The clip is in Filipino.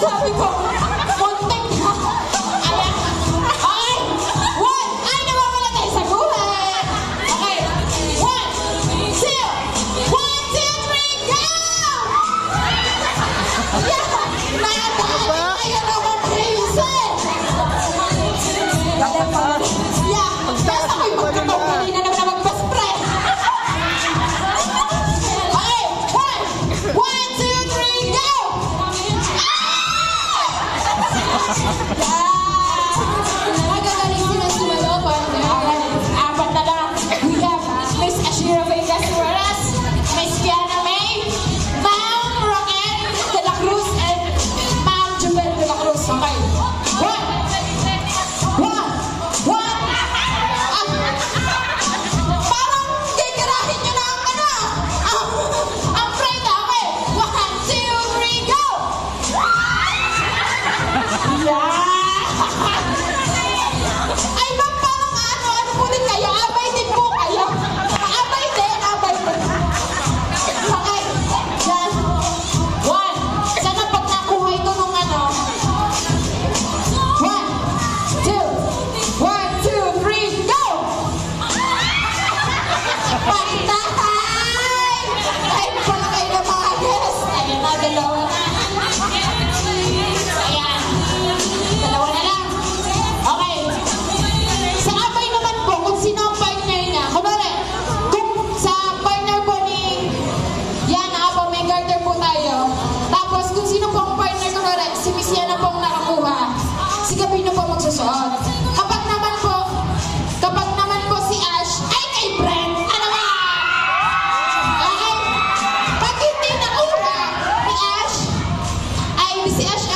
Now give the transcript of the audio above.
Sabi ko, muntik na. Ayan. Okay. One. Ay, nawawala tayo sa gulat. Okay. One, two. One, two, three, go! Yeah. Nakatahan tayo naman crazy. Yeah. Tapos ako'y magkatawali na naman na magpa-spray. Okay. One, two, three, go! Magagaling sila sumalopan. Apat na lang. We have Miss Ashira Vegas Suarez, Miss Kiana May, Ma'am Roquel de la Cruz, and Ma'am Jubel de la Cruz. Okay. One. Parang gagarahin nyo na ang ano. Ang prenda. Okay. One, two, three, go! Yeah! Ay, ma'am, parang ano po din kayo? Abay din po kayo. Abay din. Okay. Yan. One. Sana pag nakuha ito nung ano. One, two, three, go! Pagtahay! Kahit pala kayo ng mga guest. Ayan na, dalawa na. Ayan. Dalawa na lang. Okay. Sa abay naman po, kung sino ang partner niya. Kunwari, kung sa partner po ni Yana, po may garter po tayo. Tapos kung sino po ang partner, kunwari, si Miss Yana po ang nakakuha, si Gabino po magsusuot. Kapag naman po si Ash, ay kay Brent, ano ba? Okay? Pag hindi nakuha ni Ash, ay si Ash